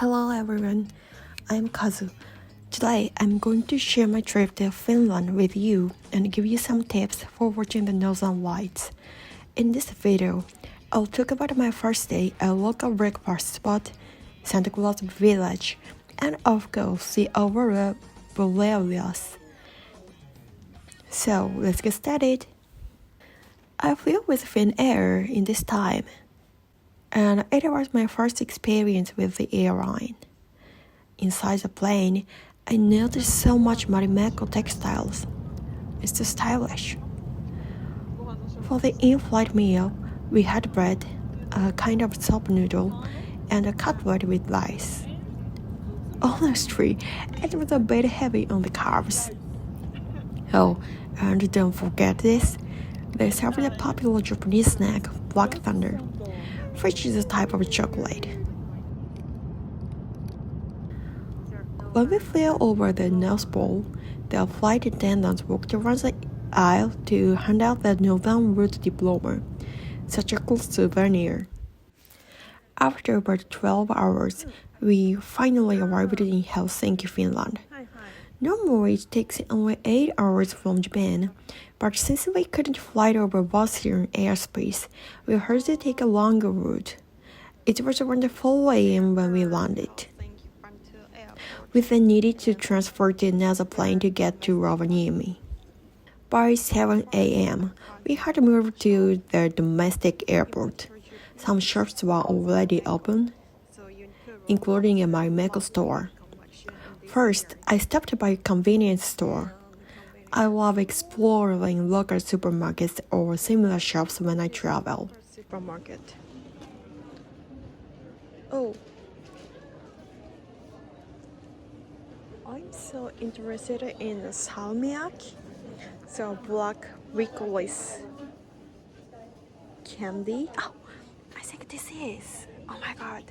Hello everyone, I'm Kazu. Today I'm going to share my trip to Finland with you and give you some tips for watching the northern lights. In this video, I'll talk about my first day at a local breakfast spot, Claus Village, and of course the Aurora Borealis. So let's get started. I flew with FinAir in this time, and it was my first experience with the airline. Inside the plane, I noticed so much mathematical textiles. It's so stylish. For the in-flight meal, we had bread, a kind of soap noodle, and a cutlet with rice. Honestly, it was a bit heavy on the carbs. Oh, and don't forget this. They served a popular Japanese snack, Black Thunder, which is a type of chocolate. When we flew over the North Pole, the flight attendants walked around the aisle to hand out the Northern Route diploma, such a cool souvenir. After about 12 hours, we finally arrived in Helsinki, Finland. Normally it takes only 8 hours from Japan, but since we couldn't fly over Russian airspace, we had to take a longer route. It was around 4 a.m. when we landed. We then needed to transfer to another plane to get to Rovaniemi. By 7 a.m., we had moved to the domestic airport. Some shops were already open, including a mathematical store. First, I stopped by a convenience store. I love exploring local supermarkets or similar shops when I travel. Supermarket. Oh. I'm so interested in salmiak, so black licorice candy. Oh, I think this is. Oh my god.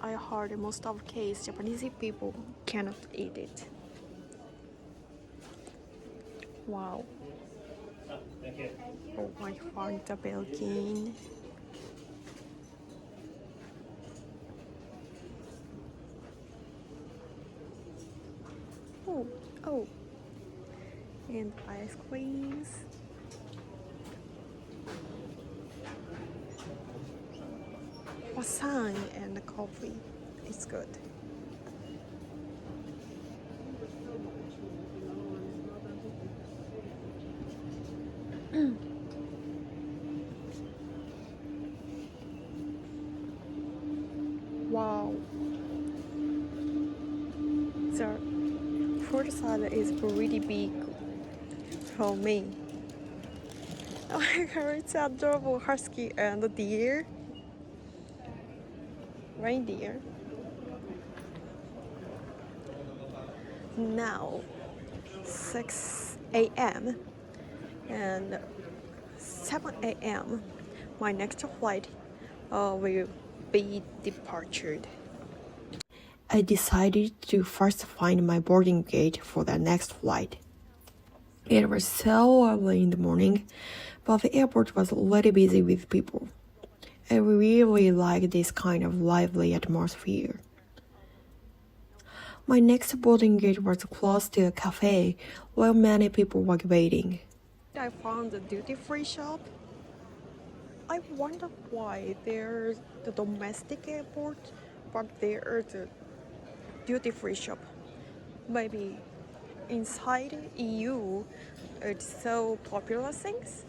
I heard in most of case Japanese people cannot eat it. Wow. Oh, I found the Belgian. Oh, and ice creams. Croissant and coffee. It's good. Wow. The food salad is pretty big for me. Oh my god, it's adorable husky and deer. Reindeer. Now 6 a.m. and 7 a.m. my next flight will be departed. I decided to first find my boarding gate for the next flight. It was so early in the morning, but the airport was already busy with people. I really like this kind of lively atmosphere. My next boarding gate was close to a cafe where many people were waiting. I found a duty-free shop. I wonder why there's the domestic airport, but there's a duty-free shop. Maybe inside EU, it's so popular things.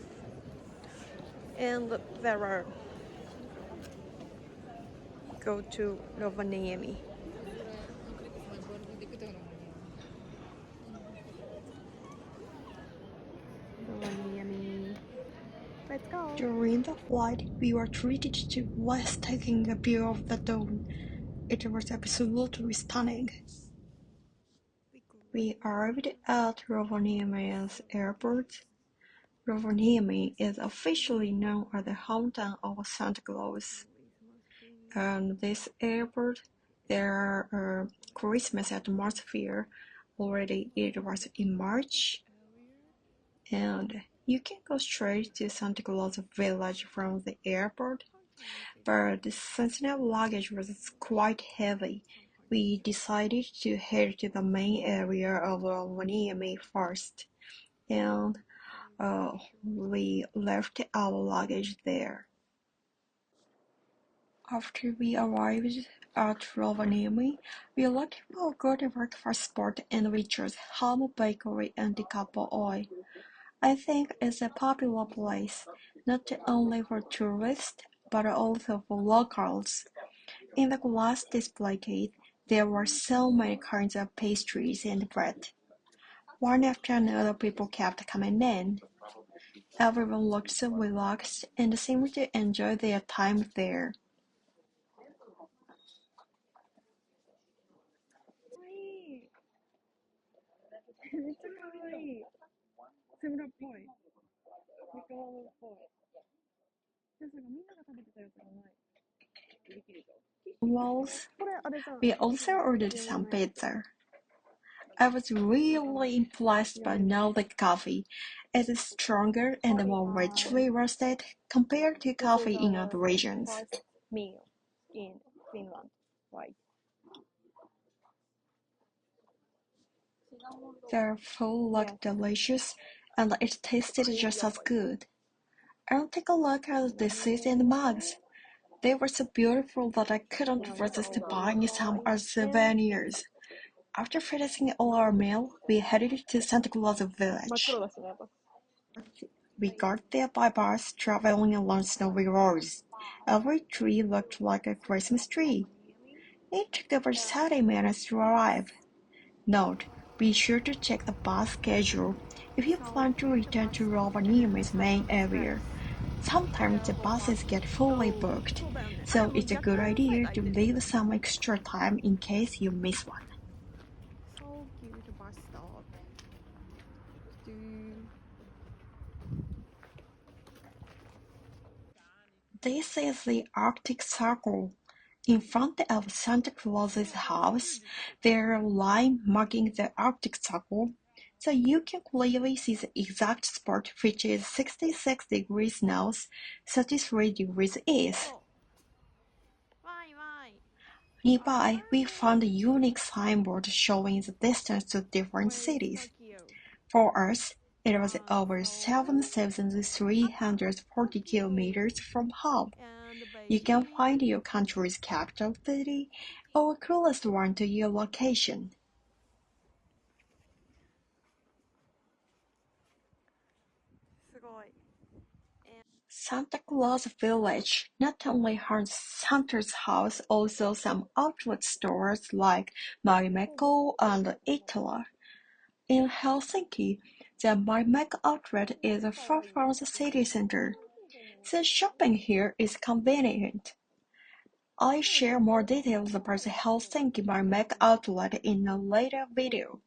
And there are go to Rovaniemi. Let's go. During the flight, we were treated to rest taking a view of the dome. It was absolutely stunning. We arrived at Rovaniemi's airport. Rovaniemi is officially known as the hometown of Santa Claus. And this airport, there are Christmas atmosphere already. It was in March, and you can go straight to Santa Claus Village from the airport. but the sensitive luggage was quite heavy. We decided to head to the main area of Rovaniemi first, and we left our luggage there. After we arrived at Rovaniemi, we looked for a good breakfast spot and we chose Home Bakery and Decapple Oil. I think it's a popular place, not only for tourists, but also for locals. In the glass display case, there were so many kinds of pastries and bread. One after another people kept coming in. Everyone looked so relaxed and seemed to enjoy their time there. Walls. We also ordered some pizza. I was really impressed by Nordic coffee. It is stronger and more richly roasted compared to coffee in other regions. Meal in Finland, right? Their food looked delicious and it tasted just as good. And take a look at the seats and mugs. They were so beautiful that I couldn't resist buying some as souvenirs. After finishing all our meal, we headed to Santa Claus Village. We got there by bus, traveling along snowy roads. Every tree looked like a Christmas tree. It took over 30 minutes to arrive. Note: be sure to check the bus schedule if you plan to return to Rovaniemi's main area. Sometimes the buses get fully booked, so it's a good idea to leave some extra time in case you miss one. So cute bus stop. This is the Arctic Circle. In front of Santa Claus's house, there are lines marking the Arctic Circle, so you can clearly see the exact spot, which is 66 degrees north, 33 degrees east. Nearby, we found a unique signboard showing the distance to different cities. For us, it was over 7,340 kilometers from home. You can find your country's capital city or coolest one to your location. Santa Claus Village not only has Santa's house, also some outlet stores like Marimekko and Itala. In Helsinki, the Marimekko outlet is far from the city center, so shopping here is convenient. I'll share more details about the Helsinki Marimekko outlet in a later video.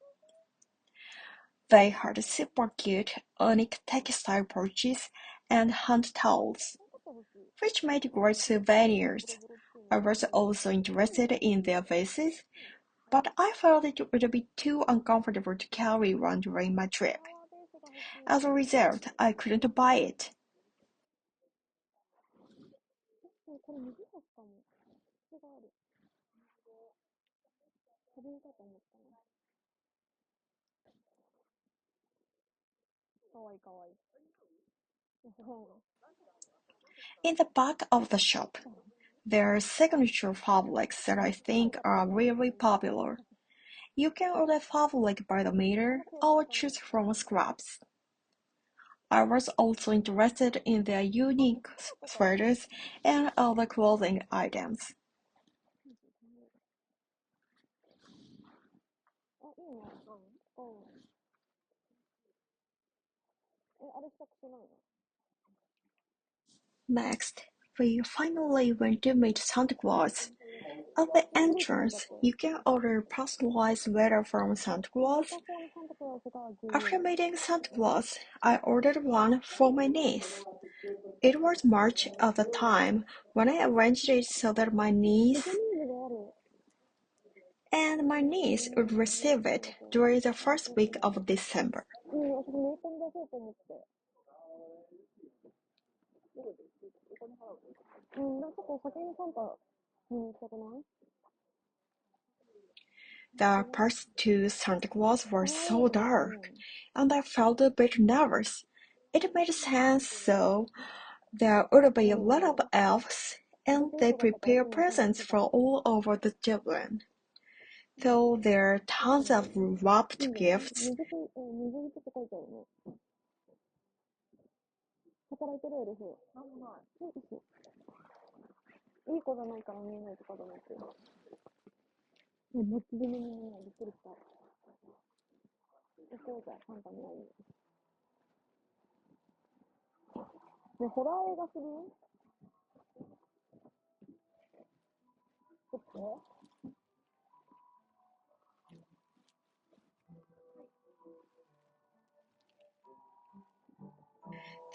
They had super cute, unique textile pouches and hand towels, which made great souvenirs. I was also interested in their vases, but I felt it would be too uncomfortable to carry one during my trip. As a result, I couldn't buy it. In the back of the shop, there are signature fabrics that I think are really popular. You can order fabric by the meter or choose from scraps. I was also interested in their unique sweaters and other clothing items. Next, we finally went to meet Santa Claus. At the entrance, you can order a personalized letter from Santa Claus. After meeting Santa Claus, I ordered one for my niece. It was March at the time when I arranged it so that my niece would receive it during the first week of December. The parts to Santa Claus were so dark, and I felt a bit nervous. It made sense, so there would be a lot of elves, and they prepare presents for all over the children. So there are tons of wrapped gifts.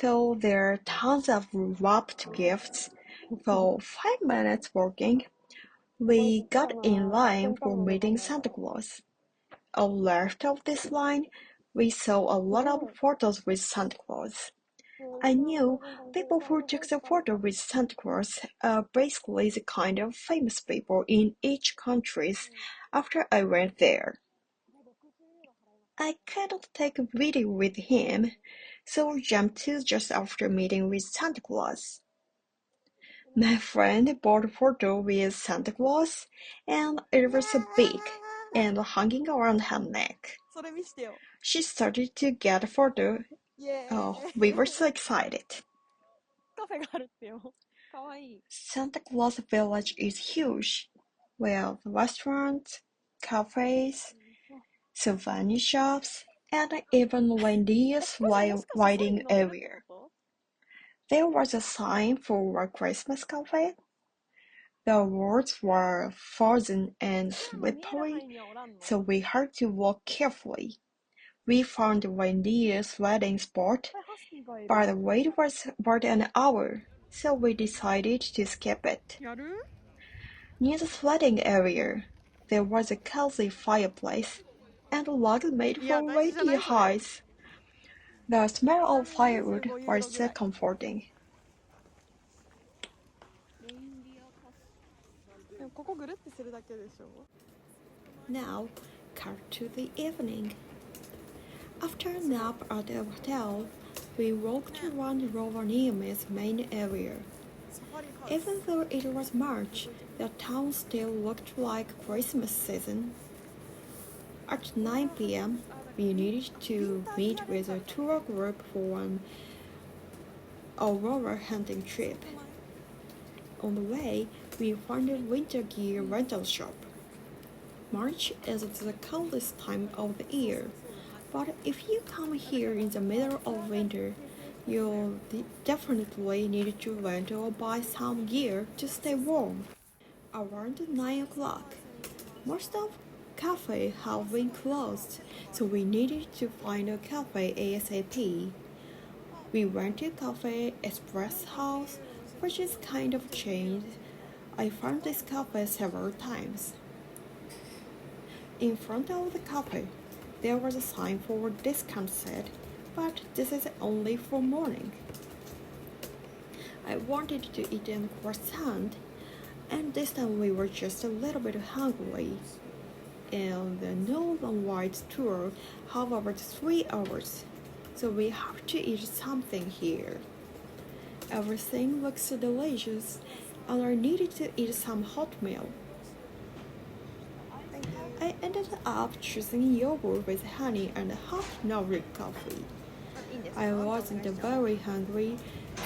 So there are tons of wrapped gifts. For 5 minutes walking, we got in line for meeting Santa Claus. On the left of this line, we saw a lot of photos with Santa Claus. I knew people who took the photo with Santa Claus are basically the kind of famous people in each country after I went there. I couldn't take a video with him, so jumped to just after meeting with Santa Claus. My friend bought a photo with Santa Claus, and it was so big and hanging around her neck. She started to get a photo. Oh, we were so excited. Santa Claus Village is huge, with restaurants, cafes, souvenir shops, and even reindeer riding area. There was a sign for a Christmas cafe. The roads were frozen and slippery, so we had to walk carefully. We found a reindeer sledding spot, but the wait was about an hour, so we decided to skip it. Near the sledding area, there was a cozy fireplace and a log made for reindeer hides. The smell of firewood was so comforting. Now, cut to the evening. After a nap at the hotel, we walked around Rovaniemi's main area. Even though it was March, the town still looked like Christmas season. At 9 p.m., we needed to meet with a tour group for an Aurora hunting trip. On the way, we found a winter gear rental shop. March is the coldest time of the year, but if you come here in the middle of winter, you'll definitely need to rent or buy some gear to stay warm. Around 9 o'clock, most of cafes have been closed, so we needed to find a cafe ASAP. We went to Cafe Express House, which is kind of changed. I found this cafe several times. In front of the cafe, there was a sign for a discount set, but this is only for morning. I wanted to eat a croissant, and this time we were just a little bit hungry. And the Northern White tour have about 3 hours, so we have to eat something here. Everything looks so delicious, and I needed to eat some hot meal. I ended up choosing yogurt with honey and hot nordix coffee. I wasn't very hungry,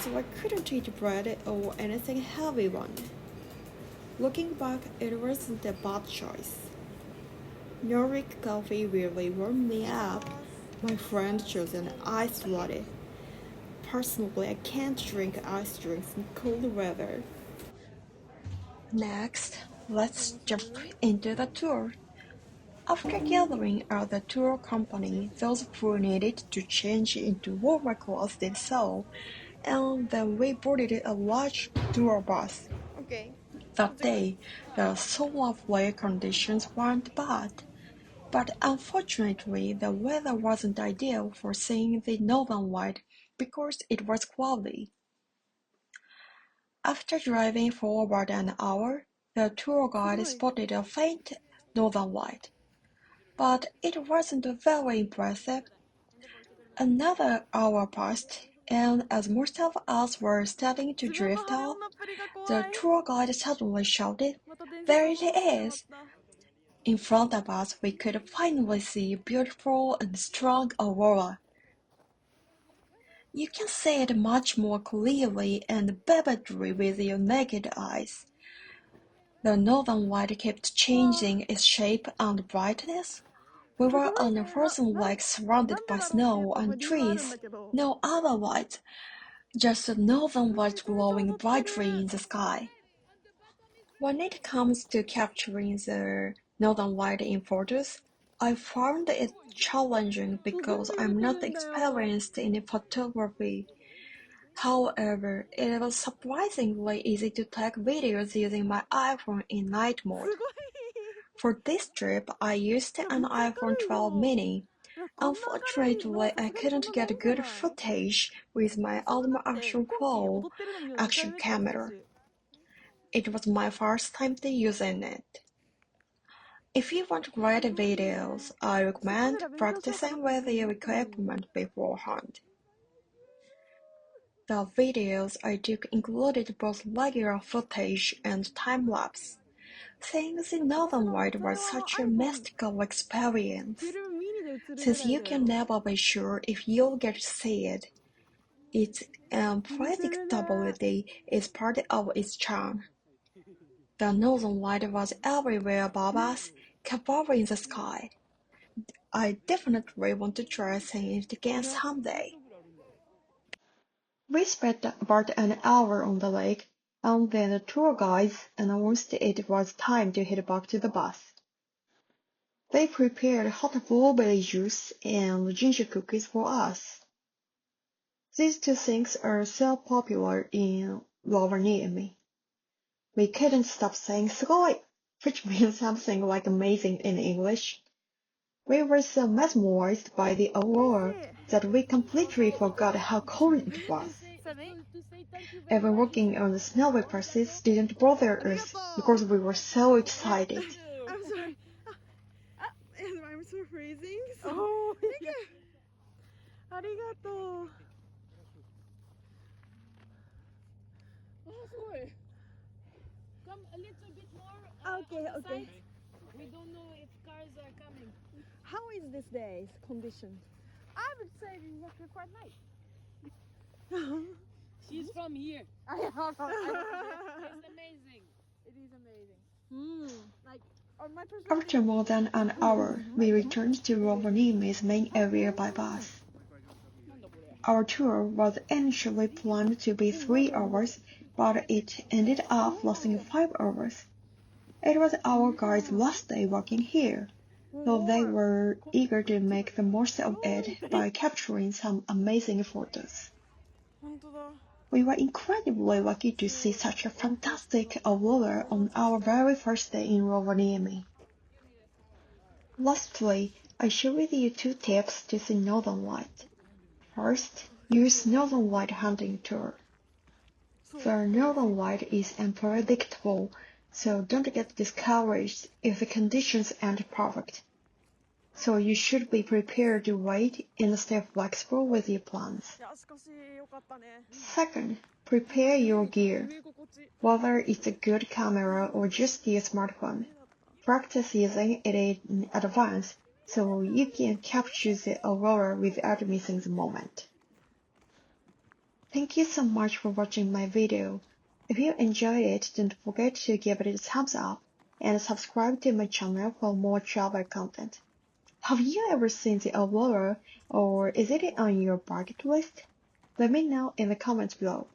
so I couldn't eat bread or anything heavy one. Looking back, it wasn't a bad choice. Nordix coffee really warmed me up. My friend chose an iced latte. Personally, I can't drink ice drinks in cold weather. Next, let's jump into the tour. After gathering at the tour company, those who needed to change into warmer clothes did so, and then we boarded a large tour bus. That day, the solar flare conditions weren't bad, but unfortunately the weather wasn't ideal for seeing the northern light because it was cloudy. After driving for about an hour, the tour guide spotted a faint northern light, but it wasn't very impressive. Another hour passed, and as most of us were starting to drift off, the tour guide suddenly shouted, "There it is!" In front of us, we could finally see beautiful and strong Aurora. You can see it much more clearly and vividly with your naked eyes. The northern light kept changing its shape and brightness. We were on a frozen lake surrounded by snow and trees. No other lights, just the northern light glowing brightly in the sky. When it comes to capturing the northern light in photos, I found it challenging because I'm not experienced in photography. However, it was surprisingly easy to take videos using my iPhone in night mode. For this trip, I used an iPhone 12 mini. Unfortunately, I couldn't get good footage with my Ultima Action Pro action camera. It was my first time to using it. If you want great videos, I recommend practicing with your equipment beforehand. The videos I took included both regular footage and time-lapse. Seeing the northern light was such a mystical experience. Since you can never be sure if you'll get to see it, its unpredictability is part of its charm. The northern light was everywhere above us, covering the sky. I definitely want to try seeing it again someday. We spent about an hour on the lake, and then the tour guides announced it was time to head back to the bus. They prepared hot blueberry juice and ginger cookies for us. These two things are so popular in Rovaniemi. We couldn't stop saying "sugoi," which means something like amazing in English. We were so mesmerized by the aurora that we completely forgot how cold it was. Even walking on the snowy passes didn't bother us because we were so excited. I'm sorry. I'm so freezing. Oh, thank you. Arigato. Come a little bit more Okay, on the okay. side. We don't know if cars are coming. How is this day's condition? I would say it's quite nice. She's from here. It's It's amazing. It is amazing. Like on my perspective. After more than an hour, we returned to Rovaniemi's main area by bus. Our tour was initially planned to be 3 hours, but it ended up lasting 5 hours. It was our guides' last day working here, so they were eager to make the most of it by capturing some amazing photos. We were incredibly lucky to see such a fantastic aurora on our very first day in Rovaniemi. Lastly, I share with you 2 tips to see northern light. First, use northern light hunting tour. The northern light is unpredictable, so don't get discouraged if the conditions aren't perfect. So you should be prepared to wait and stay flexible with your plans. Second, prepare your gear. Whether it's a good camera or just your smartphone, practice using it in advance so you can capture the aurora without missing the moment. Thank you so much for watching my video. If you enjoyed it, don't forget to give it a thumbs up and subscribe to my channel for more travel content. Have you ever seen the Aurora, or is it on your bucket list? Let me know in the comments below.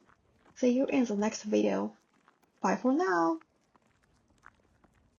See you in the next video. Bye for now!